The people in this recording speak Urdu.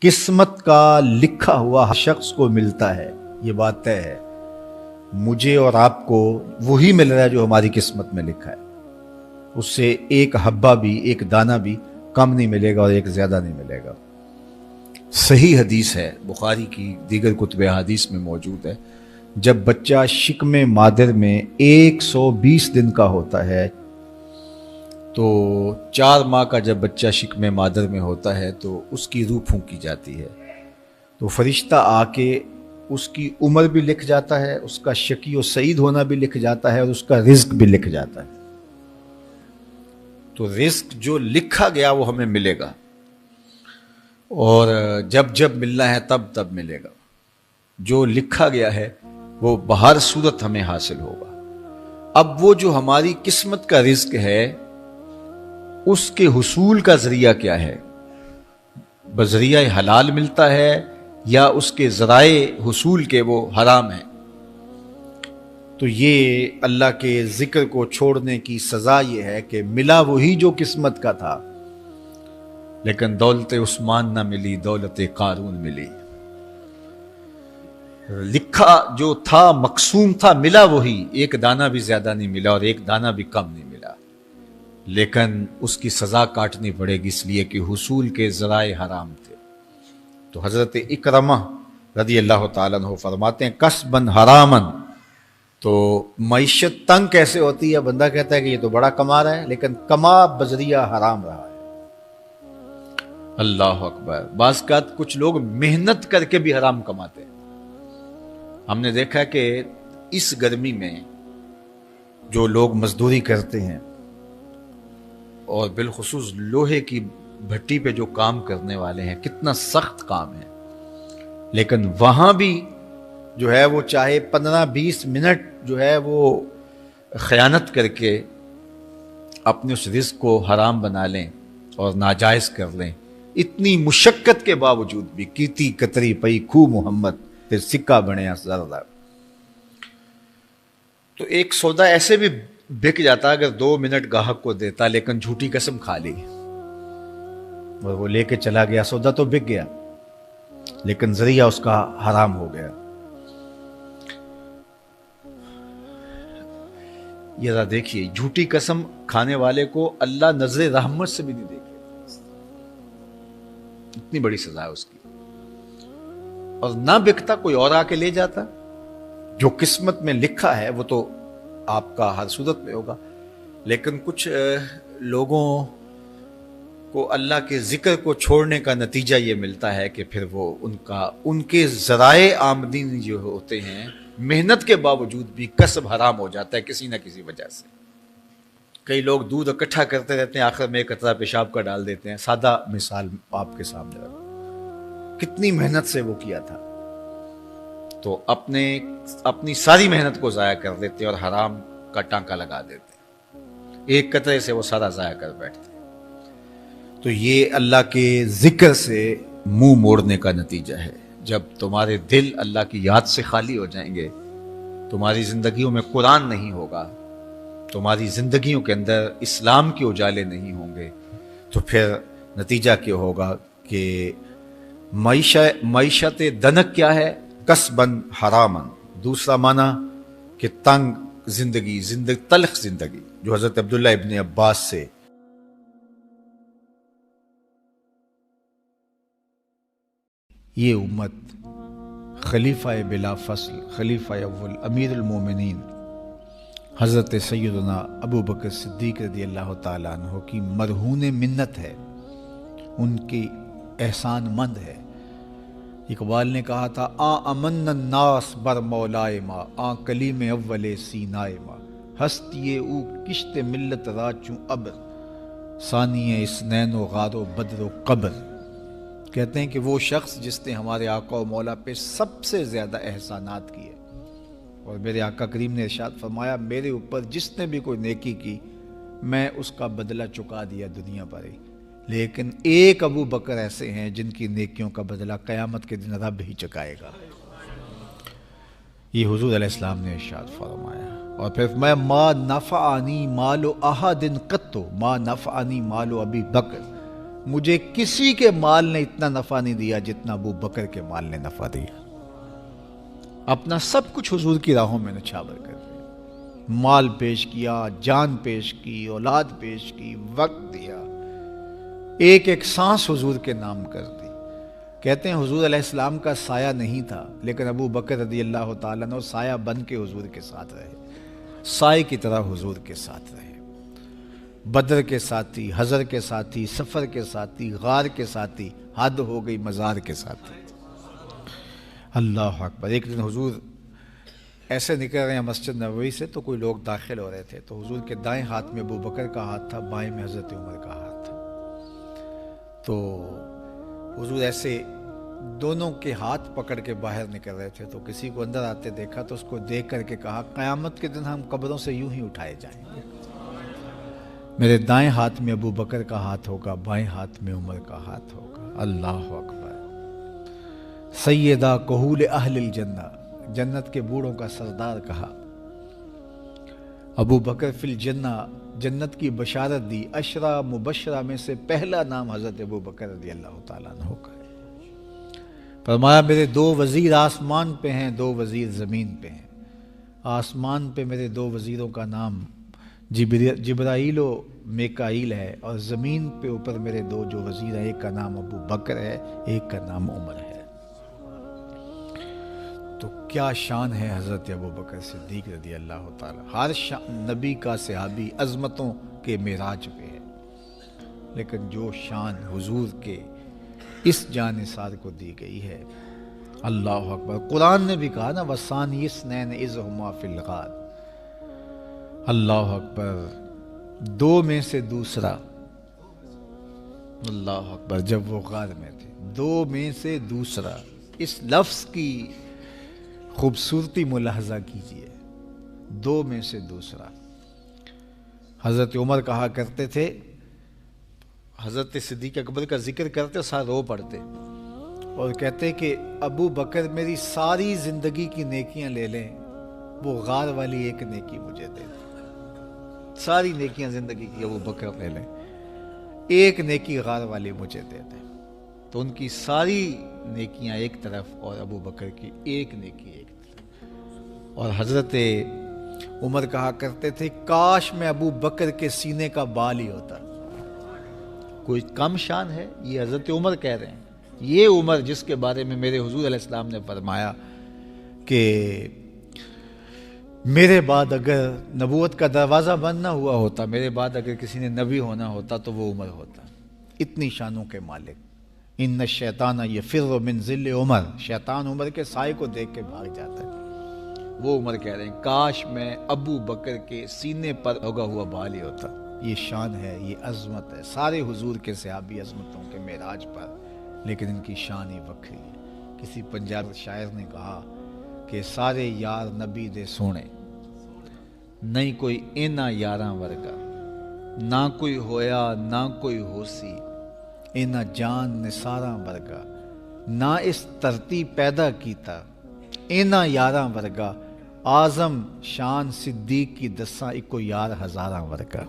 قسمت کا لکھا ہوا ہر شخص کو ملتا ہے، یہ بات طے ہے۔ مجھے اور آپ کو وہی مل رہا ہے جو ہماری قسمت میں لکھا ہے، اس سے ایک حبہ بھی، ایک دانہ بھی کم نہیں ملے گا اور ایک زیادہ نہیں ملے گا۔ صحیح حدیث ہے، بخاری کی دیگر کتب حدیث میں موجود ہے، جب بچہ شکم مادر میں 120 دن کا ہوتا ہے تو 4 ماہ کا جب بچہ شکم مادر میں ہوتا ہے تو اس کی روح پھونکی جاتی ہے، تو فرشتہ آ کے اس کی عمر بھی لکھ جاتا ہے، اس کا شقی و سعید ہونا بھی لکھ جاتا ہے اور اس کا رزق بھی لکھ جاتا ہے۔ تو رزق جو لکھا گیا وہ ہمیں ملے گا، اور جب جب ملنا ہے تب تب ملے گا۔ جو لکھا گیا ہے وہ بہر صورت ہمیں حاصل ہوگا۔ اب وہ جو ہماری قسمت کا رزق ہے اس کے حصول کا ذریعہ کیا ہے؟ بذریعہ حلال ملتا ہے یا اس کے ذرائع حصول کے وہ حرام ہیں؟ تو یہ اللہ کے ذکر کو چھوڑنے کی سزا یہ ہے کہ ملا وہی جو قسمت کا تھا، لیکن دولت عثمان نہ ملی، دولت قارون ملی۔ لکھا جو تھا، مقسوم تھا، ملا وہی، ایک دانہ بھی زیادہ نہیں ملا اور ایک دانہ بھی کم نہیں ملا، لیکن اس کی سزا کاٹنی پڑے گی اس لیے کہ حصول کے ذرائع حرام تھے۔ تو حضرت اکرمہ رضی اللہ تعالیٰ عنہ فرماتے ہیں کسبن حرامن، تو معیشت تنگ کیسے ہوتی ہے؟ بندہ کہتا ہے کہ یہ تو بڑا کما رہا ہے لیکن کما بذریعہ حرام رہا ہے۔ اللہ اکبر۔ بعض اوقات کچھ لوگ محنت کر کے بھی حرام کماتے ہیں۔ ہم نے دیکھا کہ اس گرمی میں جو لوگ مزدوری کرتے ہیں اور بالخصوص لوہے کی بھٹی پہ جو کام کرنے والے ہیں، کتنا سخت کام ہے، لیکن وہاں بھی جو ہے وہ چاہے 15-20 منٹ جو ہے وہ خیانت کر کے اپنے اس رزق کو حرام بنا لیں اور ناجائز کر لیں، اتنی مشقت کے باوجود بھی کیتی کتری پئی کھو محمد پھر سکہ بنیا زردہ۔ تو ایک سودا ایسے بھی بک جاتا اگر 2 منٹ گاہک کو دیتا، لیکن جھوٹی قسم کھا لی اور وہ لے کے چلا گیا، سودا تو بک گیا لیکن ذریعہ اس کا حرام ہو گیا۔ یہ ذرا دیکھیے، جھوٹی قسم کھانے والے کو اللہ نظر رحمت سے بھی نہیں دیکھے، اتنی بڑی سزا ہے اس کی، اور نہ بکتا کوئی اور آ کے لے جاتا۔ جو قسمت میں لکھا ہے وہ تو آپ کا ہر صورت میں ہوگا، لیکن کچھ لوگوں کو اللہ کے ذکر کو چھوڑنے کا نتیجہ یہ ملتا ہے کہ پھر وہ ان کے ذرائع آمدنی جو ہوتے ہیں، محنت کے باوجود بھی کسب حرام ہو جاتا ہے کسی نہ کسی وجہ سے۔ کئی لوگ دودھ اکٹھا کرتے رہتے ہیں، آخر میں ایک قطرہ پیشاب کا ڈال دیتے ہیں۔ سادہ مثال آپ کے سامنے رکھوں، کتنی محنت سے وہ کیا تھا، تو اپنی ساری محنت کو ضائع کر دیتے اور حرام کا ٹانکا لگا دیتے، ایک قطرے سے وہ سارا ضائع کر بیٹھتے۔ تو یہ اللہ کے ذکر سے منہ موڑنے کا نتیجہ ہے۔ جب تمہارے دل اللہ کی یاد سے خالی ہو جائیں گے، تمہاری زندگیوں میں قرآن نہیں ہوگا، تمہاری زندگیوں کے اندر اسلام کے اجالے نہیں ہوں گے، تو پھر نتیجہ کیا ہوگا کہ معیشت دنک کیا ہے؟ کسبن حرامن۔ دوسرا معنی کہ تنگ زندگی، تلخ زندگی، جو حضرت عبداللہ ابن عباس سے یہ امت خلیفہ بلا فصل، خلیفہ اول، امیر المومنین حضرت سیدنا ابو بکر صدیق رضی اللہ تعالیٰ عنہ کی مرہون منت ہے، ان کی احسان مند ہے۔ اقبال نے کہا تھا امن الناس بر مولائے ما، کلیم اول سینائے ما، ہستی او کشت ملت را چوں ابر، ثانی اسنین و غار و بدر و قبر۔ کہتے ہیں کہ وہ شخص جس نے ہمارے آقا و مولا پہ سب سے زیادہ احسانات کیے، اور میرے آقا کریم نے ارشاد فرمایا میرے اوپر جس نے بھی کوئی نیکی کی میں اس کا بدلہ چکا دیا دنیا پر ہی، لیکن ایک ابو بکر ایسے ہیں جن کی نیکیوں کا بدلہ قیامت کے دن رب ہی چکائے گا۔ یہ حضور علیہ السلام نے ارشاد فرمایا، اور پھر میں ما نفعنی مال احد قط، ما نفعنی مال ابی بکر، مجھے کسی کے مال نے اتنا نفع نہیں دیا جتنا ابو بکر کے مال نے نفع دیا. اپنا سب کچھ حضور کی راہوں میں نچھاور کر دیا. مال پیش کیا، جان پیش کی، اولاد پیش کی، وقت دیا، ایک ایک سانس حضور کے نام کر دی. کہتے ہیں حضور علیہ السلام کا سایہ نہیں تھا، لیکن ابو بکر رضی اللہ تعالیٰ عنہ سایہ بن کے حضور کے ساتھ رہے، سائے کی طرح حضور کے ساتھ رہے. بدر کے ساتھی، حضر کے ساتھی، سفر کے ساتھی، غار کے ساتھی، حد ہو گئی مزار کے ساتھی. اللہ اکبر. ایک دن حضور ایسے نکل رہے ہیں مسجد نبوی سے تو کوئی لوگ داخل ہو رہے تھے، تو حضور کے دائیں ہاتھ میں ابو بکر کا ہاتھ تھا، بائیں میں حضرت عمر کا ہاتھ تھا. تو حضور ایسے دونوں کے ہاتھ پکڑ کے باہر نکل رہے تھے، تو کسی کو اندر آتے دیکھا تو اس کو دیکھ کر کے کہا قیامت کے دن ہم قبروں سے یوں ہی اٹھائے جائیں گے، میرے دائیں ہاتھ میں ابو بکر کا ہاتھ ہوگا، بائیں ہاتھ میں عمر کا ہاتھ ہوگا. اللہ اکبر. سیدہ کہول اہل الجنہ، جنت کے بوڑھوں کا سردار کہا. ابو بکر فی الجنہ، جنت کی بشارت دی. عشرہ مبشرہ میں سے پہلا نام حضرت ابو بکر رضی اللہ تعالیٰ عنہ کا ہے. فرمایا میرے 2 وزیر آسمان پہ ہیں، 2 وزیر زمین پہ ہیں. آسمان پہ میرے 2 وزیروں کا نام جبرائیل و میکائیل ہے، اور زمین پہ اوپر میرے 2 جو وزیر ہیں، ایک کا نام ابو بکر ہے، ایک کا نام عمر ہے. تو کیا شان ہے حضرت ابو بکر صدیق رضی اللہ تعالیٰ. ہر نبی کا صحابی عظمتوں کے معراج پہ ہے، لیکن جو شان حضور کے اس جاں نثار کو دی گئی ہے، اللہ اکبر. قرآن نے بھی کہا نا وَثَانِيَ اثْنَيْنِ إِذْ هُمَا فِي الْغَارِ. اللہ اکبر. 2 میں سے دوسرا، اللہ اکبر، جب وہ غار میں تھے. 2 میں سے دوسرا، اس لفظ کی خوبصورتی ملاحظہ کیجئے. 2 میں سے دوسرا. حضرت عمر کہا کرتے تھے، حضرت صدیق اکبر کا ذکر کرتے ساتھ رو پڑتے اور کہتے کہ ابو بکر میری ساری زندگی کی نیکیاں لے لیں، وہ غار والی ایک نیکی مجھے دے دیں. ساری نیکیاں زندگی کی ابو بکر لے لیں، ایک نیکی غار والی مجھے دے دیں. تو ان کی ساری نیکیاں ایک طرف اور ابو بکر کی ایک نیکی ایک طرف. اور حضرت عمر کہا کرتے تھے کاش میں ابو بکر کے سینے کا بال ہی ہوتا. کوئی کم شان ہے؟ یہ حضرت عمر کہہ رہے ہیں. یہ عمر جس کے بارے میں میرے حضور علیہ السلام نے فرمایا کہ میرے بعد اگر نبوت کا دروازہ بند نہ ہوا ہوتا، میرے بعد اگر کسی نے نبی ہونا ہوتا تو وہ عمر ہوتا. اتنی شانوں کے مالک. ان الشیطان یفر من ظل عمر، شیطان عمر کے سائے کو دیکھ کے بھاگ جاتا ہے. وہ عمر کہہ رہے ہیں کاش میں ابو بکر کے سینے پر اگا ہوا بال ہی ہوتا. یہ شان ہے، یہ عظمت ہے. سارے حضور کے صحابی عظمتوں کے معراج پر، لیکن ان کی شان ہی وکری ہے. کسی پنجاب شاعر نے کہا کہ سارے یار نبی دے سونے، نہیں کوئی اینا یاراں ورگا، نہ کوئی ہویا نہ کوئی ہوسی، اینا جان نثاراں ورگا، نہ اس دھرتی پیدا کیتا، اینا یاراں ورگا، اعظم شان صدیق کی دساں اکو یار ہزاراں ورگا.